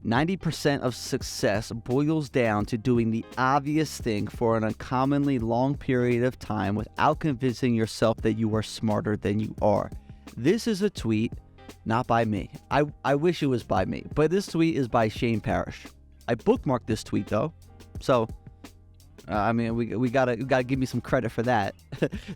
90% of success boils down to doing the obvious thing for an uncommonly long period of time without convincing yourself that you are smarter than you are. This is a tweet, not by me. I wish it was by me, but this tweet is by Shane Parrish. I bookmarked this tweet though, so we gotta give me some credit for that.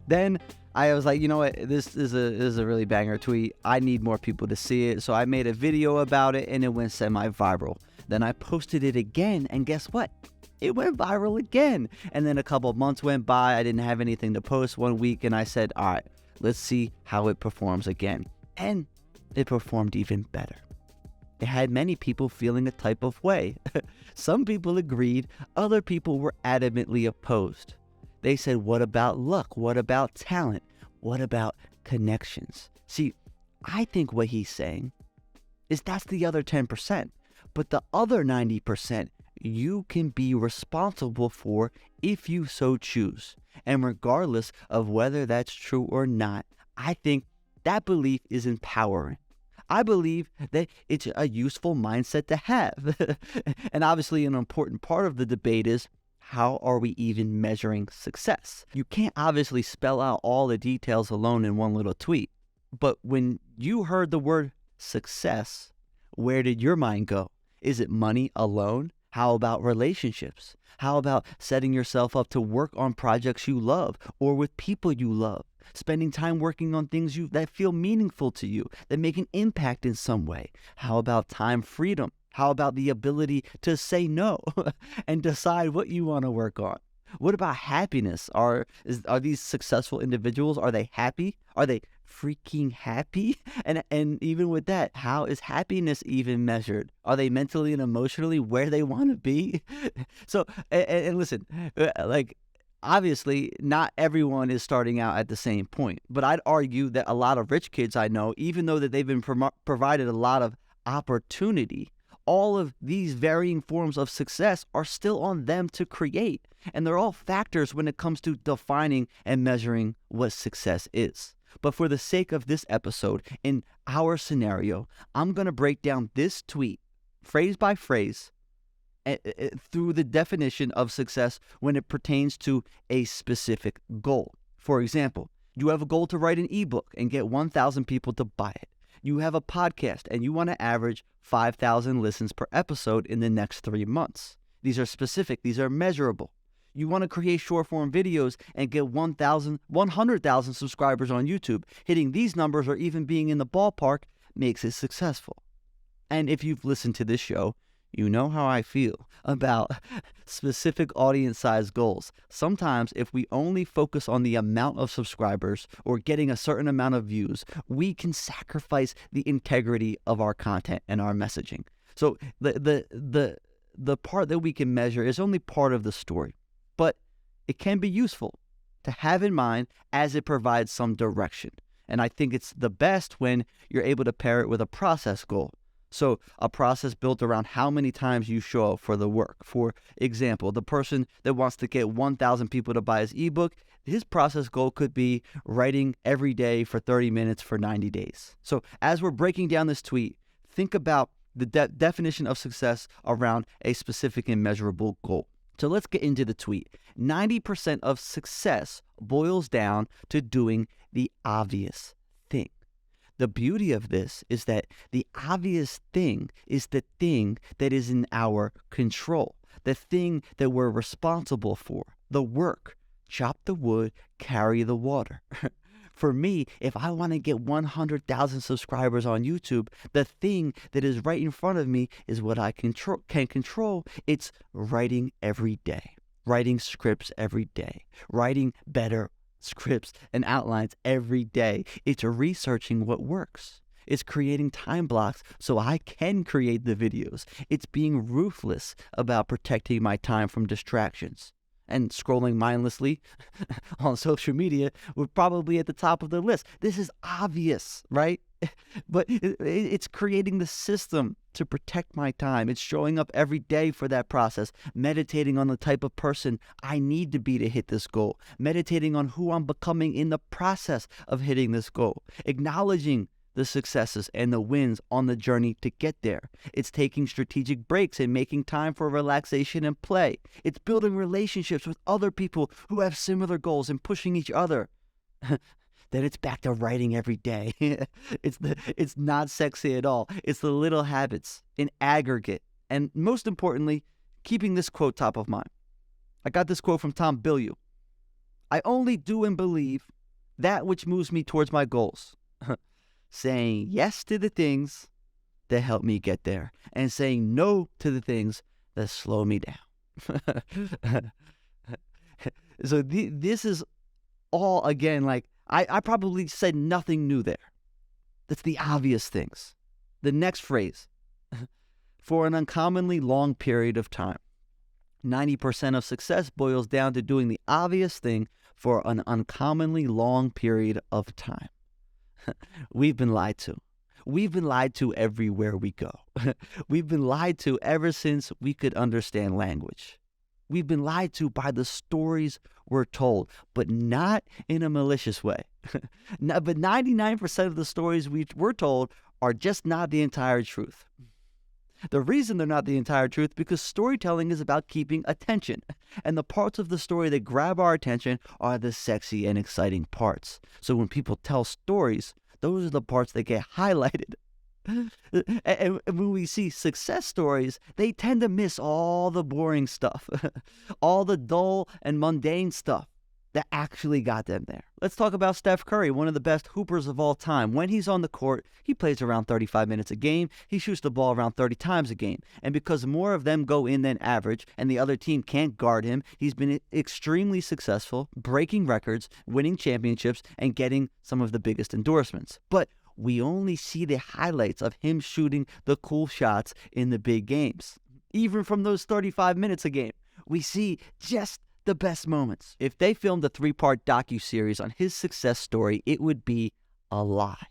Then I was like, you know what, this is a really banger tweet. I need more people to see it, so I made a video about it and it went semi-viral. Then I posted it again, and guess what? It went viral again. And then a couple of months went by. I didn't have anything to post 1 week, and I said, all right, let's see how it performs again. And it performed even better. It had many people feeling a type of way. Some people agreed, other people were adamantly opposed. They said, what about luck? What about talent? What about connections? See, I think what he's saying is that's the other 10%. But the other 90%, you can be responsible for if you so choose. And regardless of whether that's true or not, I think that belief is empowering. I believe that it's a useful mindset to have. And obviously an important part of the debate is, how are we even measuring success? You can't obviously spell out all the details alone in one little tweet. But when you heard the word success, where did your mind go? Is it money alone? How about relationships? How about setting yourself up to work on projects you love or with people you love? Spending time working on things that feel meaningful to you, that make an impact in some way. How about time freedom? How about the ability to say no and decide what you want to work on? What about happiness? Are these successful individuals, are they happy? Are they freaking happy? And even with that, how is happiness even measured? Are they mentally and emotionally where they want to be? So, and listen, like, obviously, not everyone is starting out at the same point, but I'd argue that a lot of rich kids I know, even though that they've been provided a lot of opportunity, all of these varying forms of success are still on them to create. And they're all factors when it comes to defining and measuring what success is. But for the sake of this episode, in our scenario, I'm going to break down this tweet, phrase by phrase, through the definition of success when it pertains to a specific goal. For example, you have a goal to write an ebook and get 1,000 people to buy it. You have a podcast and you want to average 5,000 listens per episode in the next 3 months. These are specific. These are measurable. You want to create short-form videos and get 100,000 subscribers on YouTube. Hitting these numbers or even being in the ballpark makes it successful. And if you've listened to this show, you know how I feel about specific audience size goals. Sometimes if we only focus on the amount of subscribers or getting a certain amount of views, we can sacrifice the integrity of our content and our messaging. So the part that we can measure is only part of the story, but it can be useful to have in mind as it provides some direction. And I think it's the best when you're able to pair it with a process goal. So a process built around how many times you show up for the work. For example, the person that wants to get 1,000 people to buy his ebook, his process goal could be writing every day for 30 minutes for 90 days. So as we're breaking down this tweet, think about the definition of success around a specific and measurable goal. So let's get into the tweet. 90% of success boils down to doing the obvious thing. The beauty of this is that the obvious thing is the thing that is in our control, the thing that we're responsible for, the work. Chop the wood, carry the water. For me, if I want to get 100,000 subscribers on YouTube, the thing that is right in front of me is what I can control. It's writing every day, writing scripts every day, writing better scripts and outlines every day. It's researching what works. It's creating time blocks so I can create the videos. It's being ruthless about protecting my time from distractions. And scrolling mindlessly on social media would probably at the top of the list. This is obvious, right? But it's creating the system to protect my time. It's showing up every day for that process, meditating on the type of person I need to be to hit this goal, meditating on who I'm becoming in the process of hitting this goal, acknowledging the successes and the wins on the journey to get there. It's taking strategic breaks and making time for relaxation and play. It's building relationships with other people who have similar goals and pushing each other. Then it's back to writing every day. It's not sexy at all. It's the little habits in aggregate. And most importantly, keeping this quote top of mind. I got this quote from Tom Bilyeu. I only do and believe that which moves me towards my goals. Saying yes to the things that help me get there and saying no to the things that slow me down. So this is all, again, like I probably said nothing new there. That's the obvious things. The next phrase, for an uncommonly long period of time. 90% of success boils down to doing the obvious thing for an uncommonly long period of time. We've been lied to. We've been lied to everywhere we go. We've been lied to ever since we could understand language. We've been lied to by the stories we're told, but not in a malicious way. But 99% of the stories we're told are just not the entire truth. The reason they're not the entire truth because storytelling is about keeping attention. And the parts of the story that grab our attention are the sexy and exciting parts. So when people tell stories, those are the parts that get highlighted. And when we see success stories, they tend to miss all the boring stuff, all the dull and mundane stuff that actually got them there. Let's talk about Steph Curry, one of the best hoopers of all time. When he's on the court, he plays around 35 minutes a game. He shoots the ball around 30 times a game. And because more of them go in than average and the other team can't guard him, he's been extremely successful, breaking records, winning championships, and getting some of the biggest endorsements. But we only see the highlights of him shooting the cool shots in the big games. Even from those 35 minutes a game, we see just the best moments. If they filmed a 3-part docuseries on his success story, it would be a lie.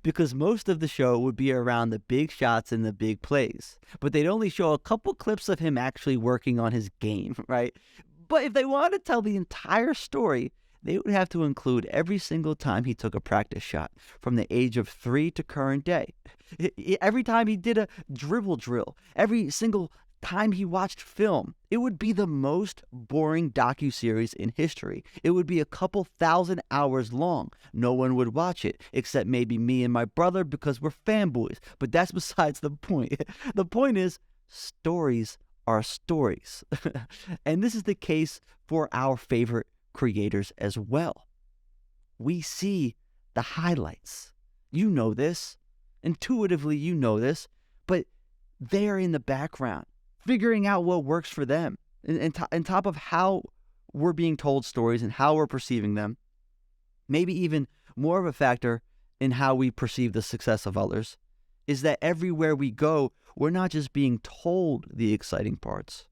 Because most of the show would be around the big shots and the big plays. But they'd only show a couple clips of him actually working on his game, right? But if they wanted to tell the entire story, they would have to include every single time he took a practice shot from the age of 3 to current day. Every time he did a dribble drill, every single time he watched film. It would be the most boring docuseries in history. It would be a couple thousand hours long. No one would watch it except maybe me and my brother because we're fanboys. But that's besides the point. The point is, stories are stories. And this is the case for our favorite creators as well. We see the highlights. You know this. Intuitively, you know this. But they're in the background, figuring out what works for them. And on top of how we're being told stories and how we're perceiving them, maybe even more of a factor in how we perceive the success of others, is that everywhere we go, we're not just being told the exciting parts.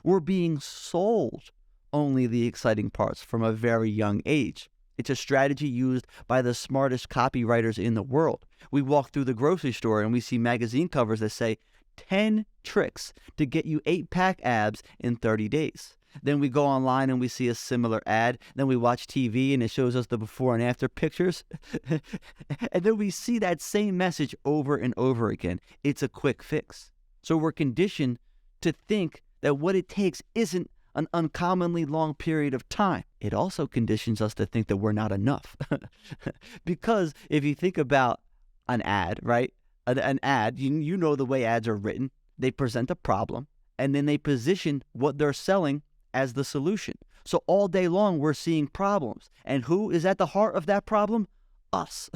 We're being sold only the exciting parts from a very young age. It's a strategy used by the smartest copywriters in the world. We walk through the grocery store and we see magazine covers that say 10 tricks to get you 8-pack abs in 30 days. Then we go online and we see a similar ad. Then we watch TV and it shows us the before and after pictures. And then we see that same message over and over again. It's a quick fix. So we're conditioned to think that what it takes isn't an uncommonly long period of time. It also conditions us to think that we're not enough. Because if you think about an ad, right? An ad, you know the way ads are written. They present a problem, and then they position what they're selling as the solution. So all day long, we're seeing problems. And who is at the heart of that problem? Us.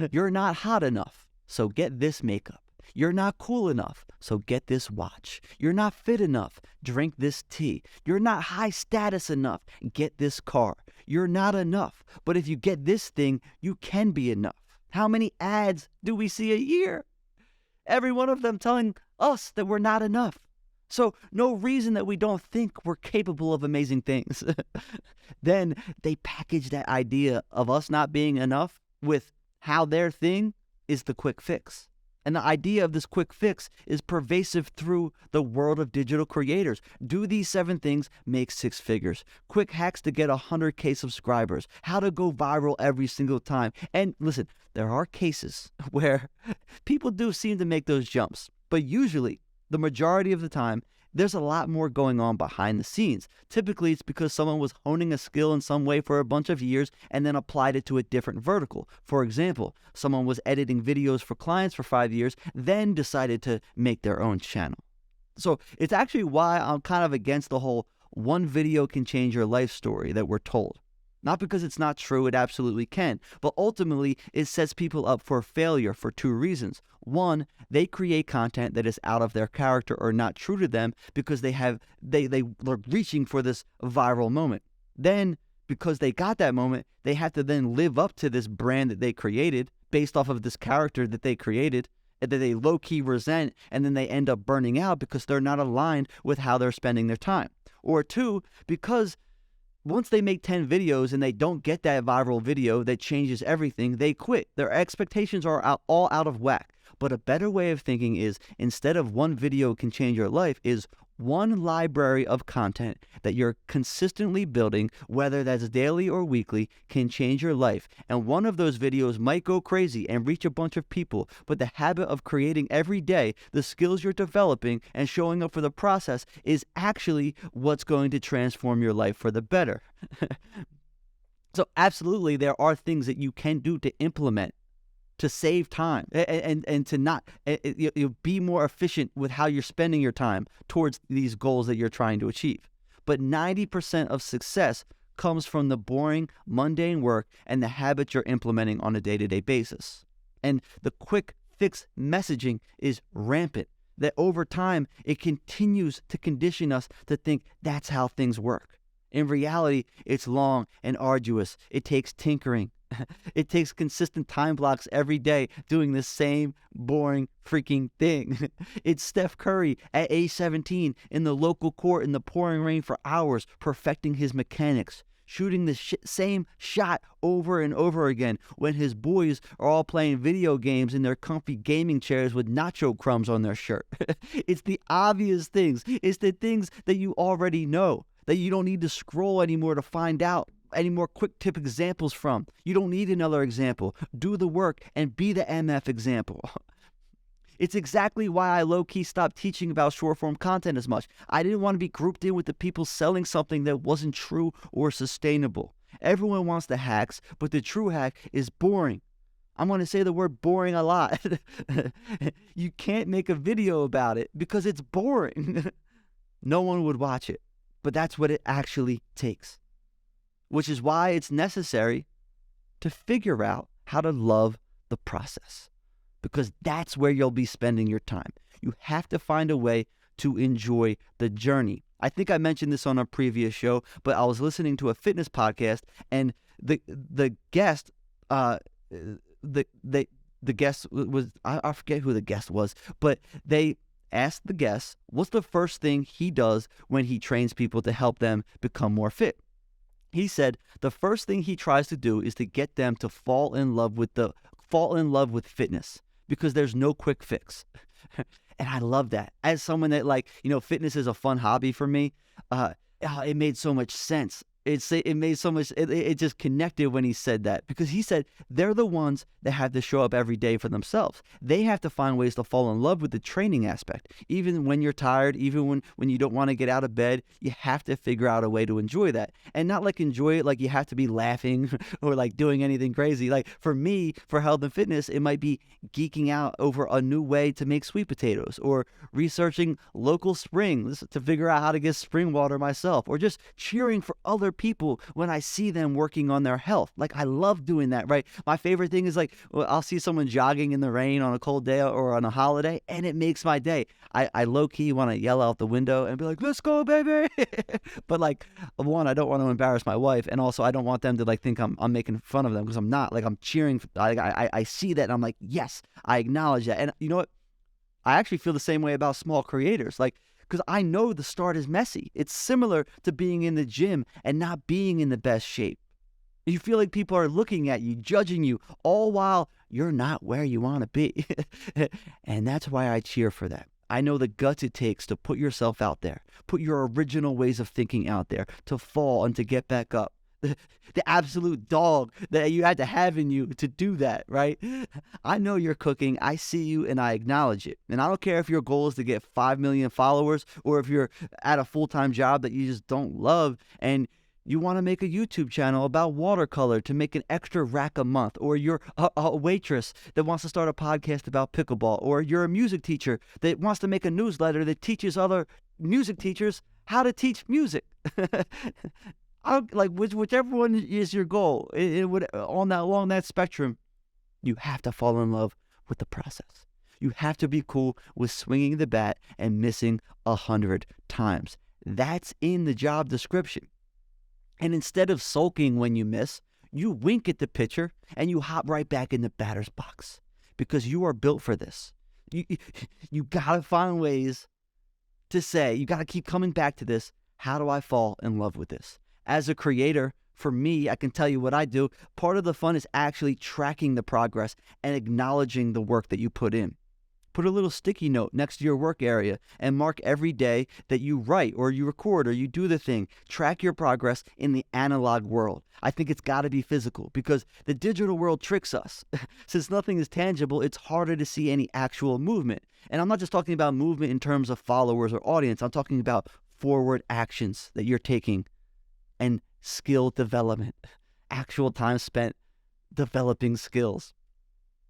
You're not hot enough, so get this makeup. You're not cool enough, so get this watch. You're not fit enough, drink this tea. You're not high status enough, get this car. You're not enough, but if you get this thing, you can be enough. How many ads do we see a year? Every one of them telling us that we're not enough. So no reason that we don't think we're capable of amazing things. Then they package that idea of us not being enough with how their thing is the quick fix. And the idea of this quick fix is pervasive through the world of digital creators. Do these 7 things, make 6 figures. Quick hacks to get 100K subscribers. How to go viral every single time. And listen, there are cases where people do seem to make those jumps. But usually, the majority of the time, there's a lot more going on behind the scenes. Typically, it's because someone was honing a skill in some way for a bunch of years and then applied it to a different vertical. For example, someone was editing videos for clients for 5 years, then decided to make their own channel. So it's actually why I'm kind of against the whole one video can change your life story that we're told. Not because it's not true, it absolutely can, but ultimately it sets people up for failure for 2 reasons. One, they create content that is out of their character or not true to them because they're reaching for this viral moment. Then, because they got that moment, they have to then live up to this brand that they created based off of this character that they created and that they low-key resent, and then they end up burning out because they're not aligned with how they're spending their time. Or 2, because once they make 10 videos and they don't get that viral video that changes everything, they quit. Their expectations are all out of whack. But a better way of thinking is, instead of one video can change your life, is one library of content that you're consistently building, whether that's daily or weekly, can change your life. And one of those videos might go crazy and reach a bunch of people, but the habit of creating every day, the skills you're developing, and showing up for the process is actually what's going to transform your life for the better. So absolutely, there are things that you can do to implement to save time and to not be more efficient with how you're spending your time towards these goals that you're trying to achieve. But 90% of success comes from the boring, mundane work and the habits you're implementing on a day-to-day basis. And the quick fix messaging is rampant, that over time, it continues to condition us to think that's how things work. In reality, it's long and arduous. It takes tinkering. It takes consistent time blocks every day doing the same boring freaking thing. It's Steph Curry at age 17 in the local court in the pouring rain for hours, perfecting his mechanics, shooting the same shot over and over again when his boys are all playing video games in their comfy gaming chairs with nacho crumbs on their shirt. It's the obvious things. It's the things that you already know, that you don't need to scroll anymore to find out any more quick tip examples from. You don't need another example. Do the work and be the MF example. It's exactly why I low-key stopped teaching about short-form content as much. I didn't want to be grouped in with the people selling something that wasn't true or sustainable. Everyone wants the hacks, but the true hack is boring. I'm going to say the word boring a lot. You can't make a video about it because it's boring. No one would watch it, but that's what it actually takes. Which is why it's necessary to figure out how to love the process, because that's where you'll be spending your time. You have to find a way to enjoy the journey. I think I mentioned this on a previous show, but I was listening to a fitness podcast, and the guest, the guest was, I forget who the guest was, but they asked the guest, what's the first thing he does when he trains people to help them become more fit? He said the first thing he tries to do is to get them to fall in love with fitness, because there's no quick fix. And I love that. As someone that, fitness is a fun hobby for me, it made so much sense. It made so much, it just connected when he said that, because he said they're the ones that have to show up every day for themselves. They have to find ways to fall in love with the training aspect. Even when you're tired, even when you don't want to get out of bed, you have to figure out a way to enjoy that. And not enjoy it like you have to be laughing or doing anything crazy. For me, for health and fitness, it might be geeking out over a new way to make sweet potatoes, or researching local springs to figure out how to get spring water myself, or just cheering for other people when I see them working on their health. I love doing that, right? My favorite thing is I'll see someone jogging in the rain on a cold day or on a holiday, and it makes my day. I low-key want to yell out the window and be like, let's go, baby. But one, I don't want to embarrass my wife, and also I don't want them to think I'm making fun of them, because I'm not. I'm cheering. I see that and I'm like, yes, I acknowledge that. And you know what? I actually feel the same way about small creators. Because I know the start is messy. It's similar to being in the gym and not being in the best shape. You feel like people are looking at you, judging you, all while you're not where you want to be. And that's why I cheer for that. I know the guts it takes to put yourself out there, put your original ways of thinking out there, to fall and to get back up. The absolute dog that you had to have in you to do that, right? I know you're cooking. I see you and I acknowledge it. And I don't care if your goal is to get 5 million followers or if you're at a full-time job that you just don't love and you want to make a YouTube channel about watercolor to make an extra rack a month, or you're a waitress that wants to start a podcast about pickleball, or you're a music teacher that wants to make a newsletter that teaches other music teachers how to teach music. Whichever one is your goal, along that spectrum, you have to fall in love with the process. You have to be cool with swinging the bat and missing 100 times. That's in the job description. And instead of sulking when you miss, you wink at the pitcher and you hop right back in the batter's box because you are built for this. You got to find ways to say, you got to keep coming back to this. How do I fall in love with this? As a creator, for me, I can tell you what I do. Part of the fun is actually tracking the progress and acknowledging the work that you put in. Put a little sticky note next to your work area and mark every day that you write or you record or you do the thing. Track your progress in the analog world. I think it's got to be physical because the digital world tricks us. Since nothing is tangible, it's harder to see any actual movement. And I'm not just talking about movement in terms of followers or audience. I'm talking about forward actions that you're taking and skill development, actual time spent developing skills.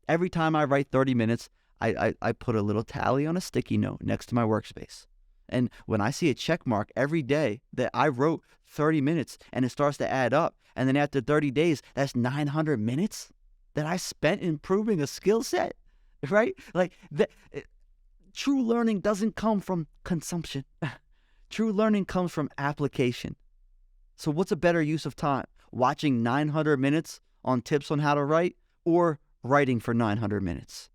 Every time I write 30 minutes, I put a little tally on a sticky note next to my workspace. And when I see a check mark every day that I wrote 30 minutes and it starts to add up, and then after 30 days, that's 900 minutes that I spent improving a skill set, right? True learning doesn't come from consumption. True learning comes from application. So what's a better use of time? Watching 900 minutes on tips on how to write or writing for 900 minutes?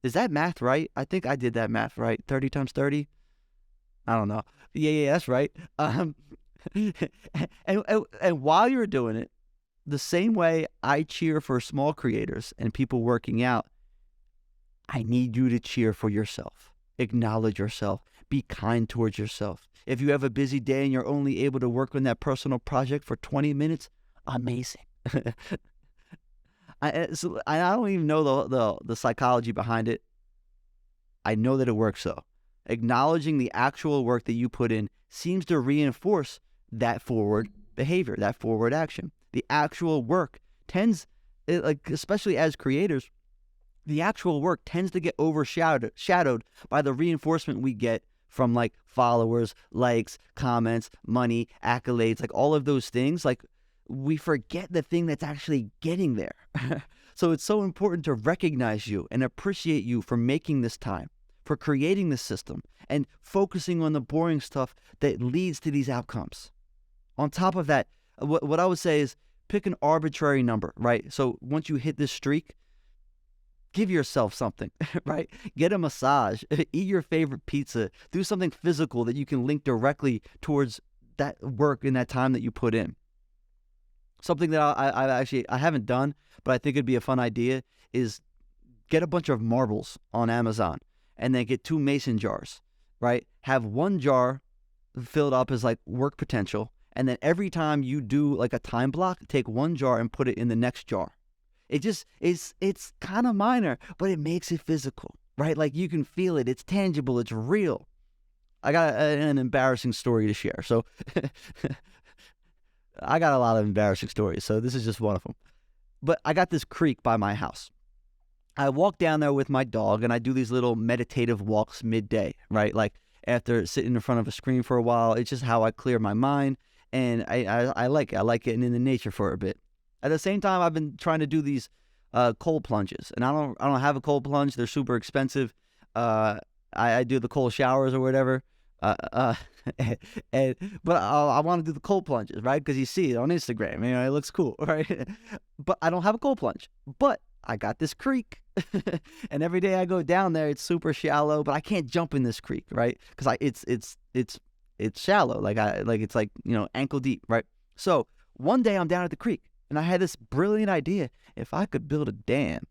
Is that math right? I think I did that math right. 30 times 30? I don't know. Yeah, that's right. And while you're doing it, the same way I cheer for small creators and people working out, I need you to cheer for yourself. Acknowledge yourself. Be kind towards yourself. If you have a busy day and you're only able to work on that personal project for 20 minutes, amazing. I don't even know the psychology behind it. I know that it works though. Acknowledging the actual work that you put in seems to reinforce that forward behavior, that forward action. The actual work tends, especially as creators, the actual work tends to get overshadowed by the reinforcement we get from followers, likes, comments, money, accolades, all of those things. We forget the thing that's actually getting there. So it's so important to recognize you and appreciate you for making this time, for creating this system, and focusing on the boring stuff that leads to these outcomes. On top of that, what I would say is pick an arbitrary number, right? So once you hit this streak, give yourself something, right? Get a massage, eat your favorite pizza, do something physical that you can link directly towards that work in that time that you put in. Something that I haven't done, but I think it'd be a fun idea is get a bunch of marbles on Amazon and then get 2 mason jars, right? Have one jar filled up as work potential. And then every time you do a time block, take one jar and put it in the next jar. It's kind of minor, but it makes it physical, right? You can feel it. It's tangible. It's real. I got an embarrassing story to share. So I got a lot of embarrassing stories, so this is just one of them. But I got this creek by my house. I walk down there with my dog, and I do these little meditative walks midday, right? After sitting in front of a screen for a while, it's just how I clear my mind, and I like it. I like getting in the nature for a bit. At the same time, I've been trying to do these cold plunges, and I don't have a cold plunge. They're super expensive. I do the cold showers or whatever. But I want to do the cold plunges, right? Because you see it on Instagram, it looks cool, right? But I don't have a cold plunge. But I got this creek, and every day I go down there, it's super shallow, but I can't jump in this creek, right? Because it's shallow, it's ankle deep, right? So One day I'm down at the creek and I had this brilliant idea. If I could build a dam,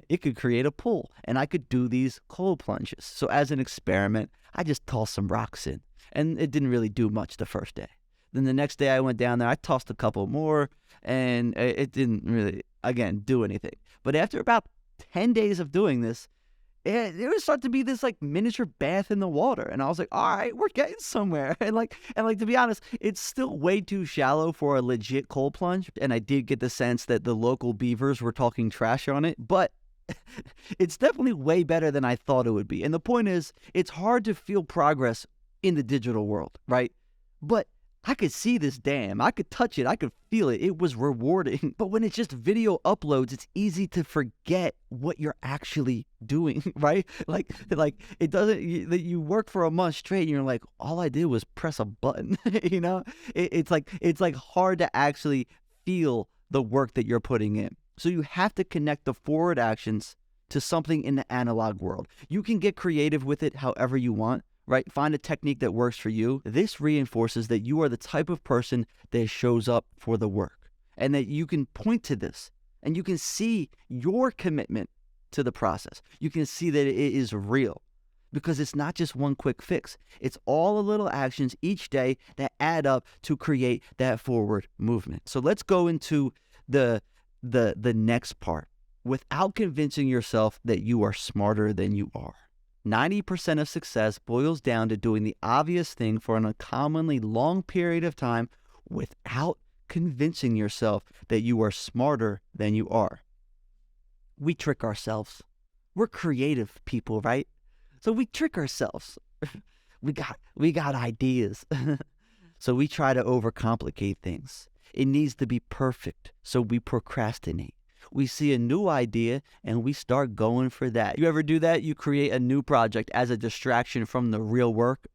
it could create a pool and I could do these cold plunges. So as an experiment, I just tossed some rocks in and it didn't really do much the first day. Then the next day I went down there, I tossed a couple more and it didn't really, again, do anything. But after about 10 days of doing this, it would start to be this like miniature bath in the water. And I was like, all right, we're getting somewhere. And to be honest, it's still way too shallow for a legit cold plunge. And I did get the sense that the local beavers were talking trash on it, but it's definitely way better than I thought it would be. And the point is, it's hard to feel progress in the digital world, right? But I could see this dam. I could touch it. I could feel it. It was rewarding. But when it's just video uploads, it's easy to forget what you're actually doing, right? Like it doesn't, you work for a month straight and you're like, all I did was press a button, you know? It's like hard to actually feel the work that you're putting in. So you have to connect the forward actions to something in the analog world. You can get creative with it however you want, right? Find a technique that works for you. This reinforces that you are the type of person that shows up for the work and that you can point to this and you can see your commitment to the process. You can see that it is real because it's not just one quick fix. It's all the little actions each day that add up to create that forward movement. So let's go into the next part. Without convincing yourself that you are smarter than you are. 90% of success boils down to doing the obvious thing for an uncommonly long period of time without convincing yourself that you are smarter than you are. We trick ourselves. We're creative people, right? So we trick ourselves. we got ideas. So we try to overcomplicate things. It needs to be perfect, so we procrastinate. We see a new idea and we start going for that. You ever do that? You create a new project as a distraction from the real work.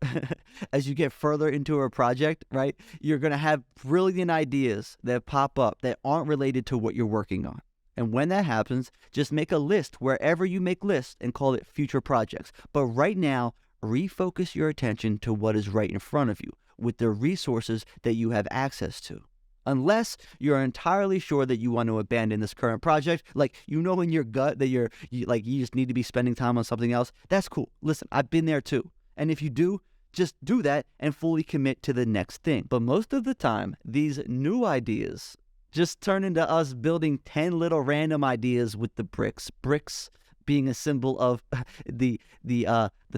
As you get further into a project, right, you're going to have brilliant ideas that pop up that aren't related to what you're working on. And when that happens, just make a list wherever you make lists and call it future projects. But right now, refocus your attention to what is right in front of you with the resources that you have access to. Unless you're entirely sure that you want to abandon this current project, like you know in your gut that you just need to be spending time on something else, that's cool. Listen, I've been there too. And if you do, just do that and fully commit to the next thing. But most of the time, these new ideas just turn into us building 10 little random ideas with the bricks. Bricks being a symbol of the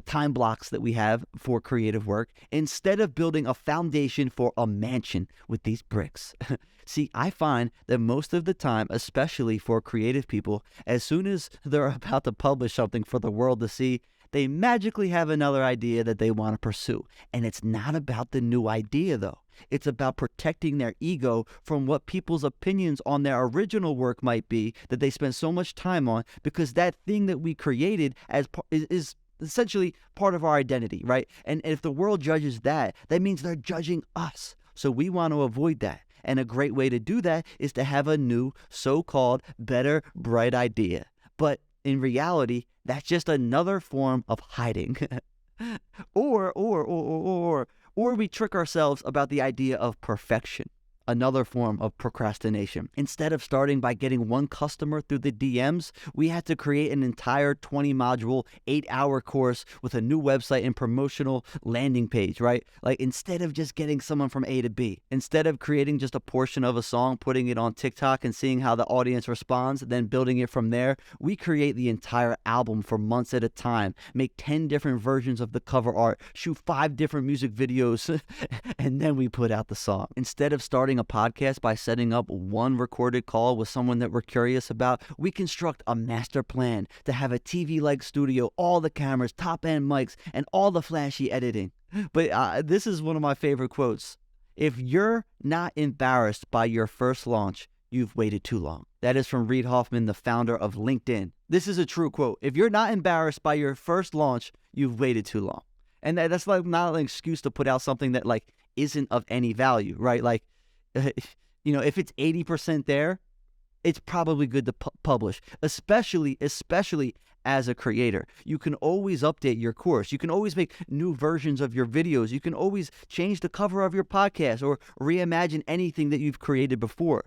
time blocks that we have for creative work, instead of building a foundation for a mansion with these bricks. See, I find that most of the time, especially for creative people, as soon as they're about to publish something for the world to see, they magically have another idea that they want to pursue. And it's not about the new idea, though. It's about protecting their ego from what people's opinions on their original work might be that they spend so much time on, because that thing that we created is essentially part of our identity, right? And if the world judges that, that means they're judging us. So we want to avoid that. And a great way to do that is to have a new, so-called, better, bright idea. But in reality, that's just another form of hiding. Or we trick ourselves about the idea of perfection, another form of procrastination. Instead of starting by getting one customer through the DMs, we had to create an entire 20-module, 8-hour course with a new website and promotional landing page, right? Like, instead of just getting someone from A to B, instead of creating just a portion of a song, putting it on TikTok and seeing how the audience responds, then building it from there, we create the entire album for months at a time, make 10 different versions of the cover art, shoot 5 different music videos, and then we put out the song. Instead of starting a podcast by setting up one recorded call with someone that we're curious about, we construct a master plan to have a TV-like studio, all the cameras, top-end mics, and all the flashy editing. But this is one of my favorite quotes. If you're not embarrassed by your first launch, you've waited too long. That is from Reid Hoffman, the founder of LinkedIn. This is a true quote. If you're not embarrassed by your first launch, you've waited too long. And that's like not an excuse to put out something that like isn't of any value, right? Like, if it's 80% there, it's probably good to publish, especially as a creator. You can always update your course. You can always make new versions of your videos. You can always change the cover of your podcast or reimagine anything that you've created before.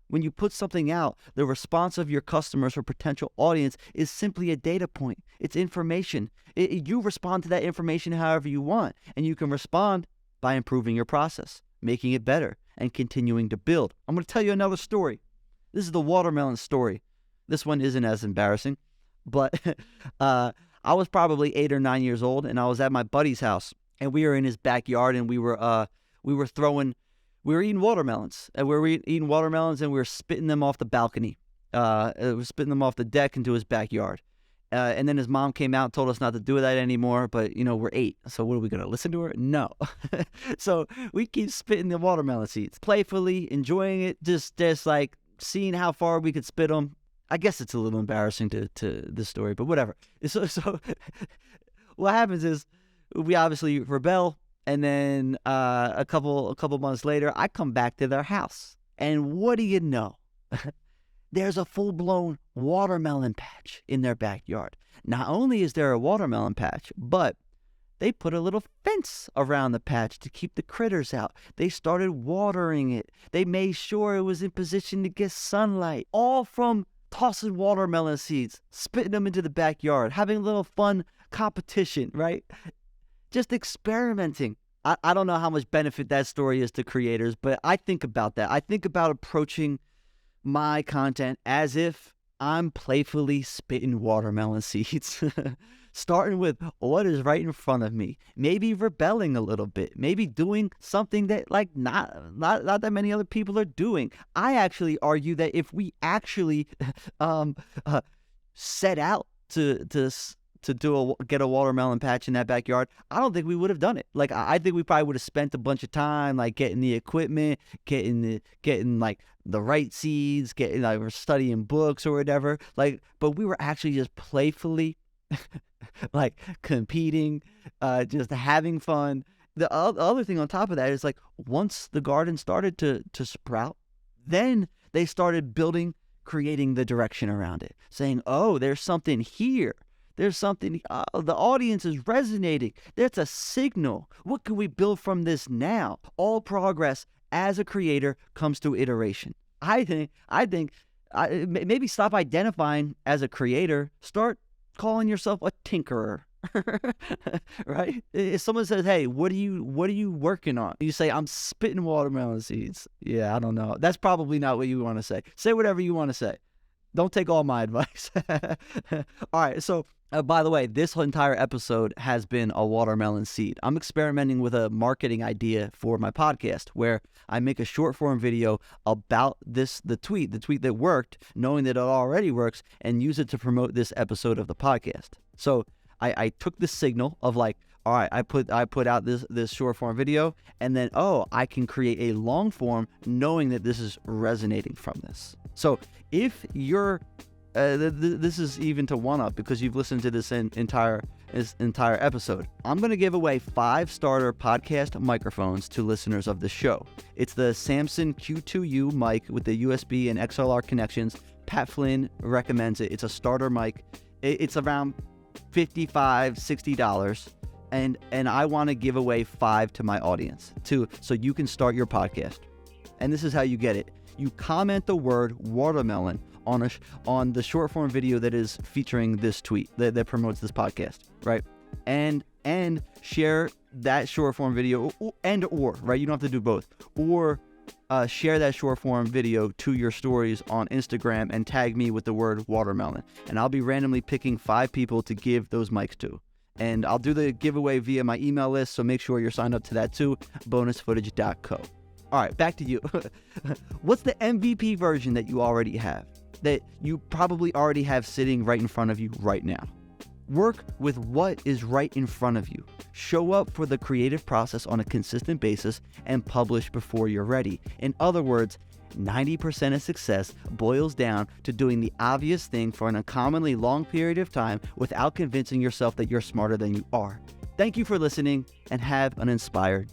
When you put something out, the response of your customers or potential audience is simply a data point. It's information. You respond to that information however you want, and you can respond by improving your process, making it better, and continuing to build. I'm going to tell you another story. This is the watermelon story. This one isn't as embarrassing, but I was probably 8 or 9 years old, and I was at my buddy's house, and we were in his backyard, and we were eating watermelons, and we were spitting them off the balcony. We were spitting them off the deck into his backyard. And then his mom came out and told us not to do that anymore, but, we're 8, so what are we going to listen to her? No. So we keep spitting the watermelon seeds, playfully enjoying it, just like seeing how far we could spit them. I guess it's a little embarrassing to this story, but whatever. So what happens is we obviously rebel, and then a couple months later, I come back to their house, and what do you know? There's a full-blown watermelon patch in their backyard. Not only is there a watermelon patch, but they put a little fence around the patch to keep the critters out. They started watering it. They made sure it was in position to get sunlight, all from tossing watermelon seeds, spitting them into the backyard, having a little fun competition, right? Just experimenting. I don't know how much benefit that story is to creators, but I think about that. I think about approaching my content as if I'm playfully spitting watermelon seeds, starting with what is right in front of me, maybe rebelling a little bit, maybe doing something that not that many other people are doing. I actually argue that if we actually set out to get a watermelon patch in that backyard, I don't think we would have done it. I think we probably would have spent a bunch of time getting the equipment, getting the right seeds, we're studying books or whatever. But we were actually just playfully competing, just having fun. The other thing on top of that is once the garden started to sprout, then they started creating the direction around it, saying, oh, there's something here. There's something, the audience is resonating. There's a signal. What can we build from this now? All progress as a creator comes through iteration. I think maybe stop identifying as a creator. Start calling yourself a tinkerer, right? If someone says, hey, what are you working on? You say, I'm spitting watermelon seeds. Yeah, I don't know. That's probably not what you want to say. Say whatever you want to say. Don't take all my advice. All right, so by the way, this entire episode has been a watermelon seed. I'm experimenting with a marketing idea for my podcast where I make a short form video about the tweet that worked, knowing that it already works, and use it to promote this episode of the podcast. So I took the signal of all right, I put out this short form video, and then, I can create a long form knowing that this is resonating from this. So if you're, this is even to one up because you've listened to this entire episode, I'm going to give away 5 starter podcast microphones to listeners of the show. It's the Samson Q2U mic with the USB and XLR connections. Pat Flynn recommends it. It's a starter mic. It's around $55, $60. And I want to give away 5 to my audience so you can start your podcast. And this is how you get it. You comment the word watermelon on the short form video that is featuring this tweet that promotes this podcast, right? And share that short form video or right? You don't have to do both. Or share that short form video to your stories on Instagram and tag me with the word watermelon. And I'll be randomly picking 5 people to give those mics to. And I'll do the giveaway via my email list, so make sure you're signed up to that too, bonusfootage.co. All right, back to you. What's the MVP version that you already have, that you probably already have sitting right in front of you right now? Work with what is right in front of you. Show up for the creative process on a consistent basis and publish before you're ready. In other words, 90% of success boils down to doing the obvious thing for an uncommonly long period of time without convincing yourself that you're smarter than you are. Thank you for listening, and have an inspired